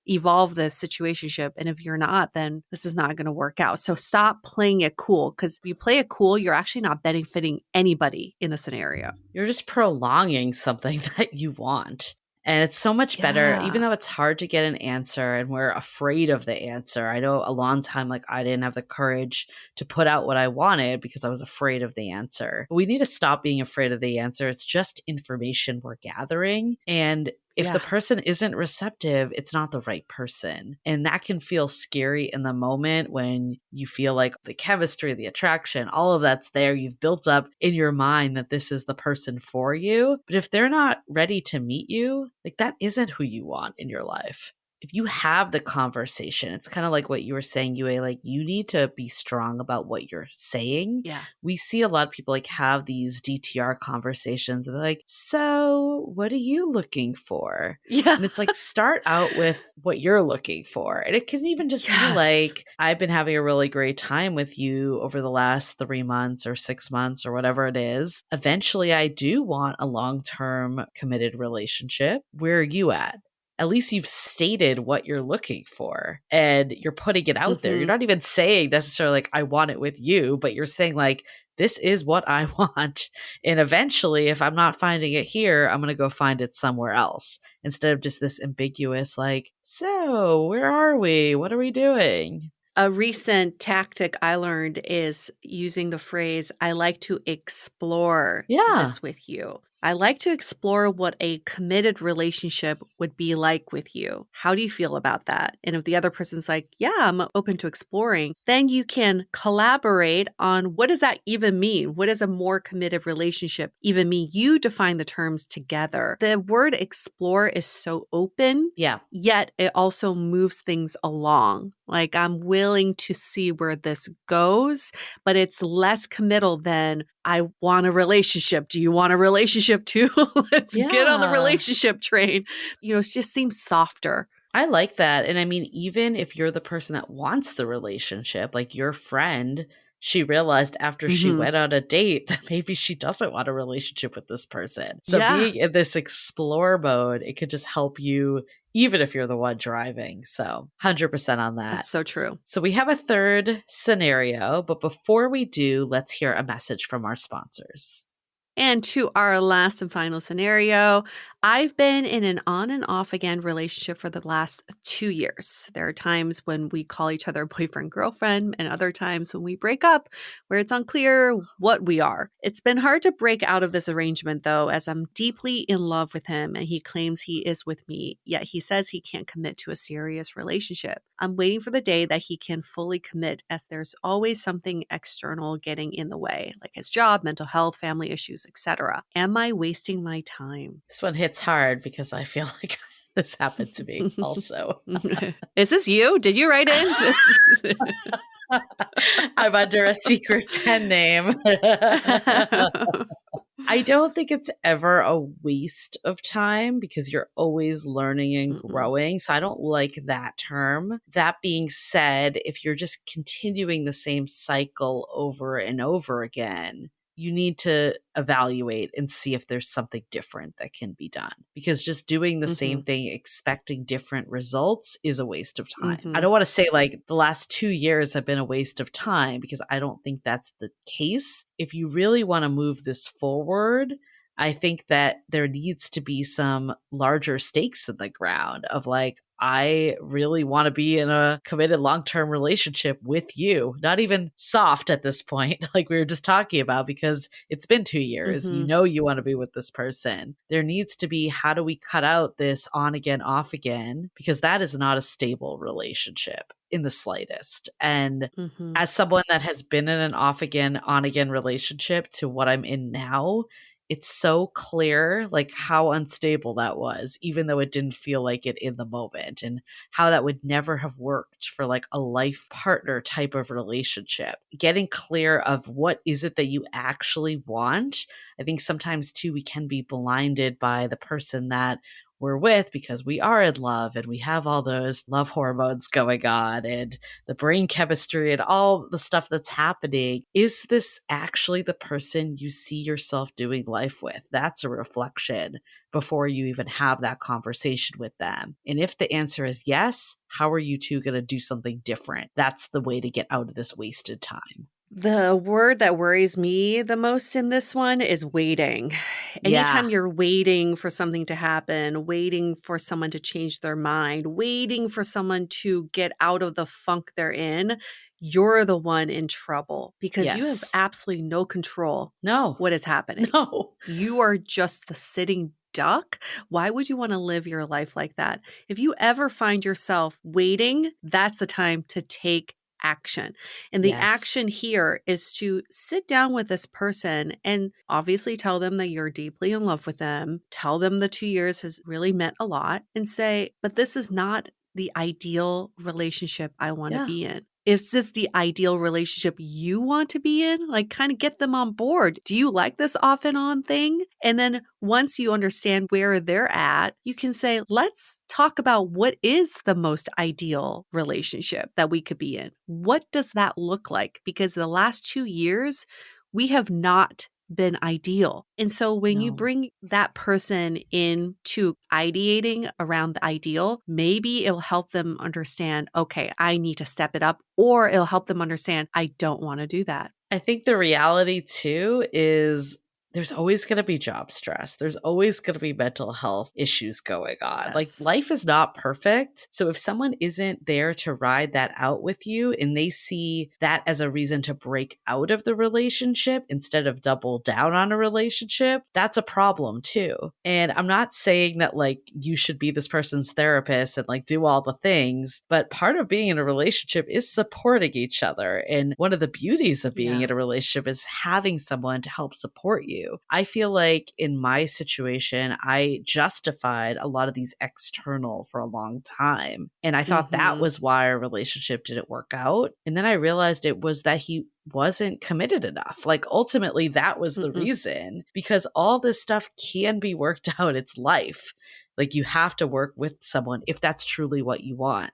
evolve this situationship. And if you're not, then this is not going to work out. So stop playing it cool, because if you play it cool, you're actually not benefiting anybody in the scenario. You're just prolonging something that you want. And it's so much better, even though it's hard to get an answer and we're afraid of the answer. I know a long time, like I didn't have the courage to put out what I wanted because I was afraid of the answer. But we need to stop being afraid of the answer. It's just information we're gathering. And if the person isn't receptive, it's not the right person. And that can feel scary in the moment when you feel like the chemistry, the attraction, all of that's there. You've built up in your mind that this is the person for you. But if they're not ready to meet you, like that isn't who you want in your life. If you have the conversation, it's kind of like what you were saying, Yue, like you need to be strong about what you're saying. Yeah. We see a lot of people like have these DTR conversations. And they're like, so what are you looking for? Yeah. And it's like, start out with what you're looking for. And it can even just be like, I've been having a really great time with you over the last 3 months or 6 months or whatever it is. Eventually, I do want a long-term committed relationship. Where are you at? At least you've stated what you're looking for and you're putting it out there. You're not even saying necessarily like, I want it with you, but you're saying like, this is what I want. And eventually, if I'm not finding it here, I'm going to go find it somewhere else instead of just this ambiguous, like, so where are we? What are we doing? A recent tactic I learned is using the phrase, I like to explore this with you. I like to explore what a committed relationship would be like with you. How do you feel about that? And if the other person's like, yeah, I'm open to exploring, then you can collaborate on what does that even mean? What does a more committed relationship even mean? You define the terms together. The word explore is so open, yet it also moves things along. Like I'm willing to see where this goes, but it's less committal than I want a relationship. Do you want a relationship too? Let's get on the relationship train. It just seems softer. I like that. And I mean, even if you're the person that wants the relationship, like your friend, she realized after she went on a date that maybe she doesn't want a relationship with this person. So being in this explore mode, it could just help you, even if you're the one driving. So 100% on that. That's so true. So we have a third scenario, but before we do, let's hear a message from our sponsors. And to our last and final scenario, I've been in an on and off again relationship for the last 2 years. There are times when we call each other boyfriend, girlfriend, and other times when we break up where it's unclear what we are. It's been hard to break out of this arrangement though, as I'm deeply in love with him and he claims he is with me, yet he says he can't commit to a serious relationship. I'm waiting for the day that he can fully commit, as there's always something external getting in the way, like his job, mental health, family issues, etc. Am I wasting my time? This one hits hard because I feel like this happened to me also. Is this you? Did you write in? I'm under a secret pen name. I don't think it's ever a waste of time because you're always learning and Mm-mm. growing. So I don't like that term. That being said, if you're just continuing the same cycle over and over again, you need to evaluate and see if there's something different that can be done. Because just doing the same thing, expecting different results is a waste of time. I don't want to say like the last 2 years have been a waste of time because I don't think that's the case. If you really want to move this forward, I think that there needs to be some larger stakes in the ground of like, I really want to be in a committed long-term relationship with you. Not even soft at this point, like we were just talking about, because it's been 2 years. You know you want to be with this person. There needs to be, how do we cut out this on again, off again? Because that is not a stable relationship in the slightest. And as someone that has been in an off again, on again relationship to what I'm in now, it's so clear like how unstable that was, even though it didn't feel like it in the moment, and how that would never have worked for like a life partner type of relationship. Getting clear of what is it that you actually want. I think sometimes too, we can be blinded by the person that we're with because we are in love and we have all those love hormones going on and the brain chemistry and all the stuff that's happening. Is this actually the person you see yourself doing life with? That's a reflection before you even have that conversation with them. And if the answer is yes, how are you two going to do something different? That's the way to get out of this wasted time. The word that worries me the most in this one is waiting. Anytime you're waiting for something to happen, waiting for someone to change their mind, waiting for someone to get out of the funk they're in, you're the one in trouble because you have Yes. absolutely no control No. what is happening. No. You are just the sitting duck. Why would you want to live your life like that? If you ever find yourself waiting, that's a time to take action. And the Yes. action here is to sit down with this person and obviously tell them that you're deeply in love with them. Tell them the 2 years has really meant a lot and say, but this is not the ideal relationship I want to be in. Is this the ideal relationship you want to be in? Like, kind of get them on board. Do you like this off and on thing? And then once you understand where they're at, you can say, let's talk about what is the most ideal relationship that we could be in. What does that look like? Because the last 2 years, we have not been ideal. And so when you bring that person into ideating around the ideal, maybe it'll help them understand, okay, I need to step it up, or it'll help them understand, I don't want to do that. I think the reality too is there's always going to be job stress. There's always going to be mental health issues going on. Yes. Like life is not perfect. So if someone isn't there to ride that out with you and they see that as a reason to break out of the relationship instead of double down on a relationship, that's a problem too. And I'm not saying that like you should be this person's therapist and like do all the things, but part of being in a relationship is supporting each other. And one of the beauties of being in a relationship is having someone to help support you. I feel like in my situation, I justified a lot of these external for a long time. And I thought that was why our relationship didn't work out. And then I realized it was that he wasn't committed enough. Like ultimately that was the reason, because all this stuff can be worked out. It's life. Like you have to work with someone if that's truly what you want.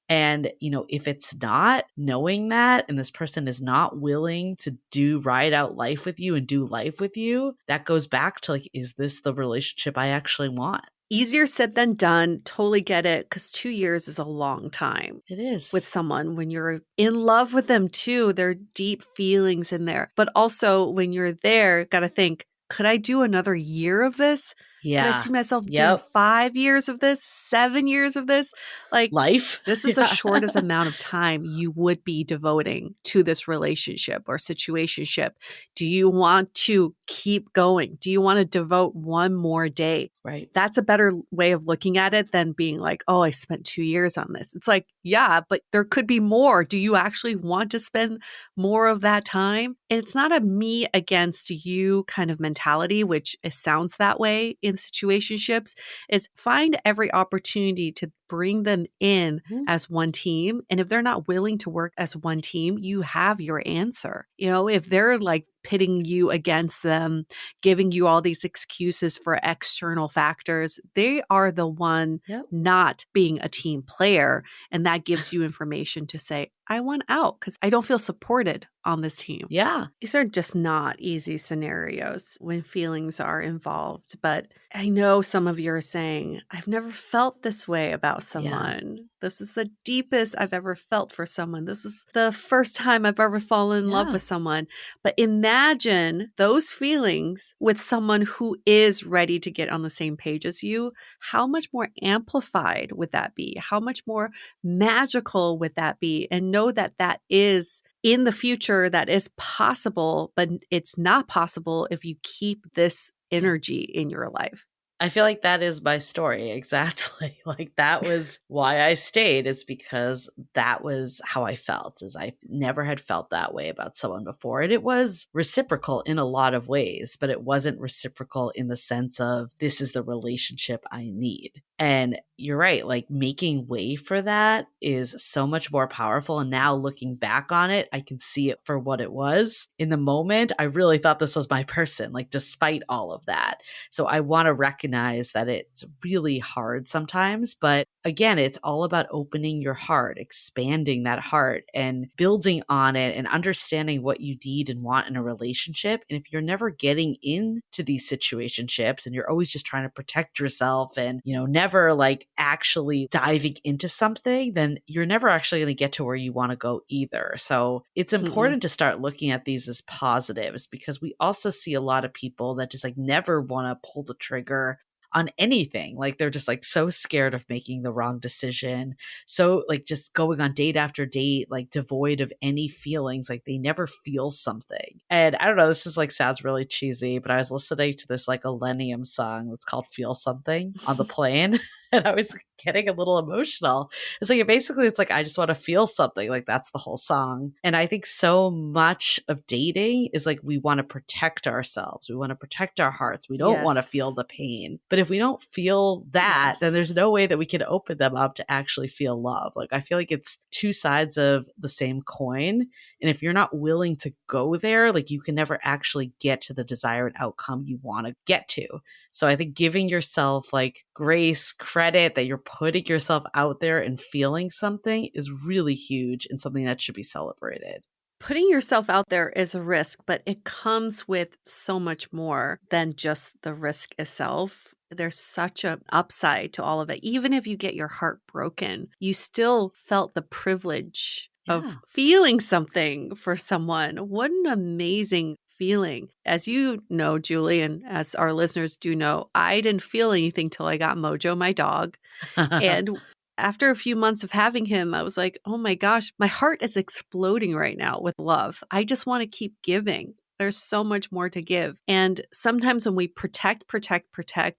And, you know, if it's not, knowing that, and this person is not willing to ride out life with you and do life with you, that goes back to like, is this the relationship I actually want? Easier said than done. Totally get it. Because 2 years is a long time. It is. With someone when you're in love with them too. There are deep feelings in there. But also when you're there, got to think, could I do another year of this? Yeah. Could I see myself doing 5 years of this, 7 years of this? Like life. This is the shortest amount of time you would be devoting to this relationship or situationship. Do you want to keep going? Do you want to devote one more day? Right. That's a better way of looking at it than being like, oh, I spent 2 years on this. It's like, yeah, but there could be more. Do you actually want to spend more of that time? And it's not a me against you kind of mentality, which it sounds that way in situationships, is find every opportunity to bring them in as one team. And if they're not willing to work as one team, you have your answer. You know, if they're like pitting you against them, giving you all these excuses for external factors. They are the one not being a team player. And that gives you information to say, I want out because I don't feel supported on this team. Yeah. These are just not easy scenarios when feelings are involved. But I know some of you are saying, I've never felt this way about someone. This is the deepest I've ever felt for someone. This is the first time I've ever fallen in love with someone. But imagine those feelings with someone who is ready to get on the same page as you. How much more amplified would that be? How much more magical would that be? And know that that is in the future, that is possible, but it's not possible if you keep this energy in your life. I feel like that is my story. Exactly. Like that was why I stayed, is because that was how I felt, is I never had felt that way about someone before. And it was reciprocal in a lot of ways, but it wasn't reciprocal in the sense of this is the relationship I need. And you're right, like making way for that is so much more powerful. And now looking back on it, I can see it for what it was. In the moment, I really thought this was my person, like despite all of that. So I want to recognize that it's really hard sometimes, but again, it's all about opening your heart, expanding that heart and building on it and understanding what you need and want in a relationship. And if you're never getting into these situationships and you're always just trying to protect yourself and, never like actually diving into something, then you're never actually going to get to where you want to go either. So it's important to start looking at these as positives, because we also see a lot of people that just like never want to pull the trigger on anything. Like they're just like so scared of making the wrong decision. So like just going on date after date, like devoid of any feelings, like they never feel something. And I don't know, this is like sounds really cheesy, but I was listening to this like Millennium song that's called Feel Something on the plane. And I was getting a little emotional. It's like, basically, it's like, I just want to feel something. Like that's the whole song. And I think so much of dating is like, we want to protect ourselves. We want to protect our hearts. We don't want to feel the pain. But if we don't feel that, then there's no way that we can open them up to actually feel love. Like, I feel like it's two sides of the same coin. And if you're not willing to go there, like you can never actually get to the desired outcome you want to get to. So I think giving yourself like grace, credit that you're putting yourself out there and feeling something is really huge and something that should be celebrated. Putting yourself out there is a risk, but it comes with so much more than just the risk itself. There's such an upside to all of it. Even if you get your heart broken, you still felt the privilege of feeling something for someone. What an amazing feeling. As you know, Julie, and as our listeners do know, I didn't feel anything till I got Mojo, my dog. And after a few months of having him, I was like, oh my gosh, my heart is exploding right now with love. I just want to keep giving. There's so much more to give. And sometimes when we protect,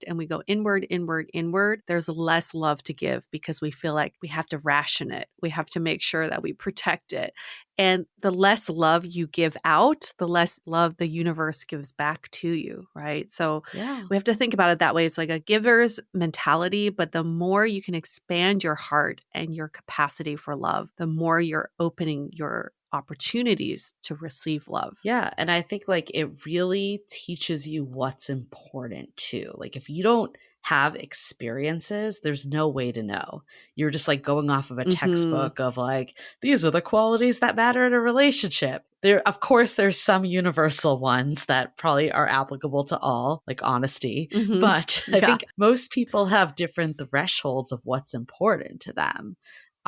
and we go inward, there's less love to give because we feel like we have to ration it. We have to make sure that we protect it. And the less love you give out, the less love the universe gives back to you, right? So we have to think about it that way. It's like a giver's mentality, but the more you can expand your heart and your capacity for love, the more you're opening your opportunities to receive love. Yeah. And I think like it really teaches you what's important too. Like if you don't have experiences, there's no way to know. You're just like going off of a textbook of like, these are the qualities that matter in a relationship. Of course, there's some universal ones that probably are applicable to all, like honesty. But I think most people have different thresholds of what's important to them.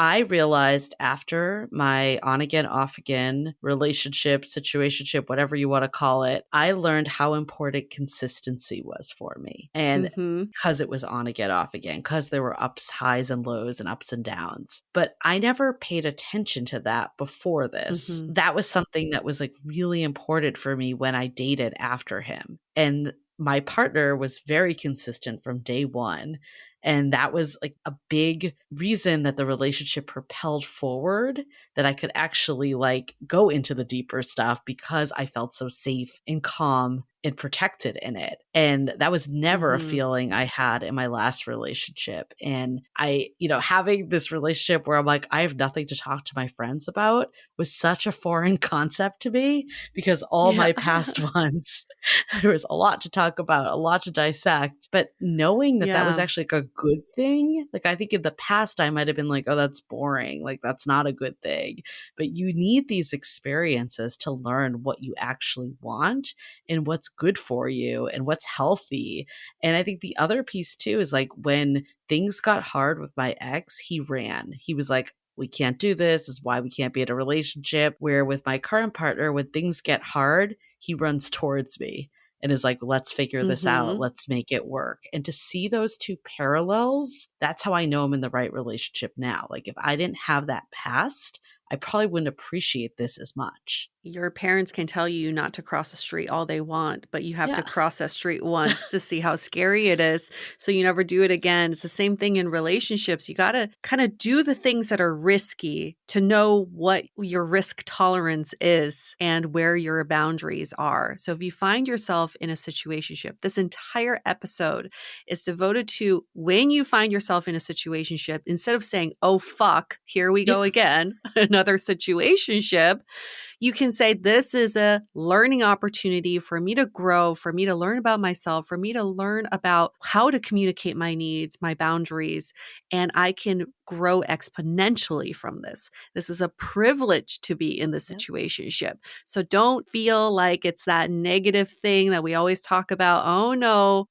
I realized after my on again, off again relationship, situationship, whatever you want to call it, I learned how important consistency was for me. And because it was on again, off again, because there were ups, highs and lows and ups and downs. But I never paid attention to that before this. That was something that was like really important for me when I dated after him. And my partner was very consistent from day one. And that was like a big reason that the relationship propelled forward, that I could actually like go into the deeper stuff because I felt so safe and calm and protected in it. And that was never a feeling I had in my last relationship. And having this relationship where I'm like, I have nothing to talk to my friends about was such a foreign concept to me, because all my past ones, there was a lot to talk about, a lot to dissect. But knowing that that was actually like a good thing, like I think in the past I might have been like, oh, that's boring. Like that's not a good thing. But you need these experiences to learn what you actually want and what's good for you and what's healthy. And I think the other piece too is like when things got hard with my ex, he ran. He was like, we can't do this. This is why we can't be in a relationship. Where with my current partner, when things get hard, he runs towards me and is like, let's figure this out. Let's make it work. And to see those two parallels, that's how I know I'm in the right relationship now. Like if I didn't have that past, I probably wouldn't appreciate this as much. Your parents can tell you not to cross the street all they want, but you have to cross that street once to see how scary it is. So you never do it again. It's the same thing in relationships. You got to kind of do the things that are risky to know what your risk tolerance is and where your boundaries are. So if you find yourself in a situationship, this entire episode is devoted to when you find yourself in a situationship, instead of saying, oh, fuck, here we go again, another situationship, you can say, this is a learning opportunity for me to grow, for me to learn about myself, for me to learn about how to communicate my needs, my boundaries, and I can grow exponentially from this. This is a privilege to be in the situationship. So don't feel like it's that negative thing that we always talk about. Oh no.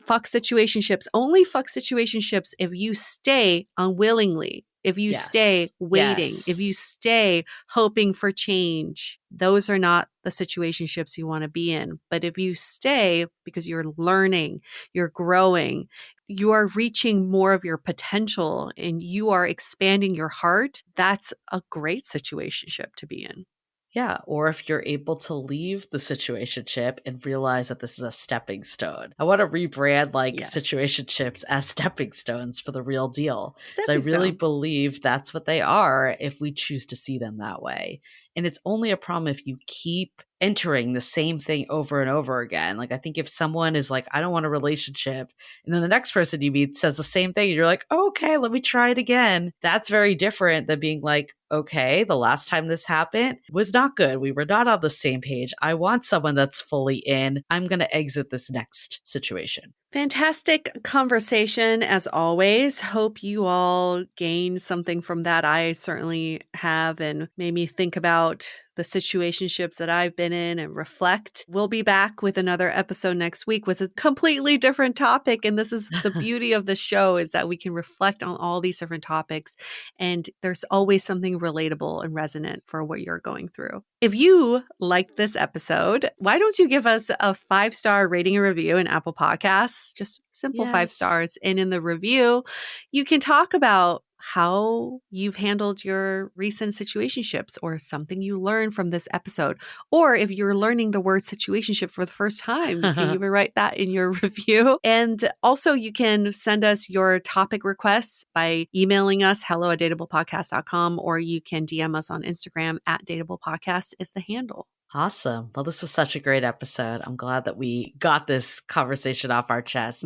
Fuck situationships. Only fuck situationships if you stay unwillingly. If you stay waiting, if you stay hoping for change, those are not the situationships you want to be in. But if you stay because you're learning, you're growing, you are reaching more of your potential and you are expanding your heart, that's a great situationship to be in. Yeah, or if you're able to leave the situationship and realize that this is a stepping stone. I want to rebrand situationships as stepping stones for the real deal. So I really believe that's what they are if we choose to see them that way. And it's only a problem if you keep entering the same thing over and over again. Like I think if someone is like, I don't want a relationship, and then the next person you meet says the same thing, and you're like, oh, okay, let me try it again. That's very different than being like, okay, the last time this happened was not good. We were not on the same page. I want someone that's fully in. I'm going to exit this next situation. Fantastic conversation as always. Hope you all gained something from that. I certainly have, and made me think about the situationships that I've been in and reflect. We'll be back with another episode next week with a completely different topic. And this is the beauty of the show, is that we can reflect on all these different topics. And there's always something relatable and resonant for what you're going through. If you liked this episode, why don't you give us a 5-star rating and review in Apple Podcasts? Just simple 5 stars. And in the review, you can talk about how you've handled your recent situationships or something you learned from this episode. Or if you're learning the word situationship for the first time, you can even write that in your review. And also you can send us your topic requests by emailing us hello@dateablepodcast.com, or you can DM us on Instagram @dateablepodcast is the handle. Awesome. Well, this was such a great episode. I'm glad that we got this conversation off our chest.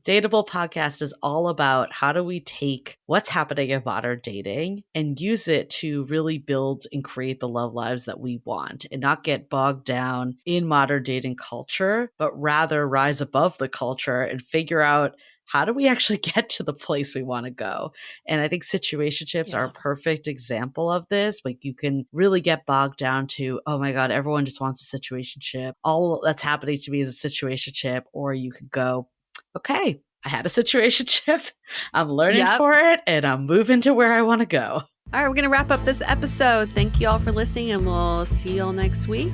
Dateable Podcast is all about how do we take what's happening in modern dating and use it to really build and create the love lives that we want, and not get bogged down in modern dating culture, but rather rise above the culture and figure out, how do we actually get to the place we want to go? And I think situationships are a perfect example of this. Like you can really get bogged down to, oh my God, everyone just wants a situationship. All that's happening to me is a situationship. Or you could go, okay, I had a situationship. I'm learning for it and I'm moving to where I want to go. All right, we're going to wrap up this episode. Thank you all for listening, and we'll see you all next week.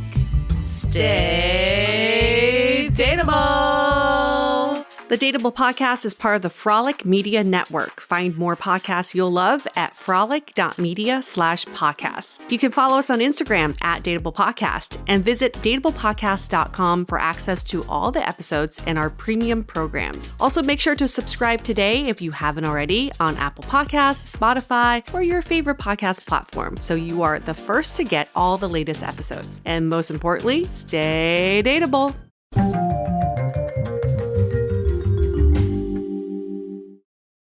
Stay dateable. The Dateable Podcast is part of the Frolic Media Network. Find more podcasts you'll love at frolic.media/podcasts. You can follow us on Instagram at Dateable Podcast and visit dateablepodcast.com for access to all the episodes and our premium programs. Also, make sure to subscribe today if you haven't already on Apple Podcasts, Spotify, or your favorite podcast platform so you are the first to get all the latest episodes. And most importantly, stay dateable.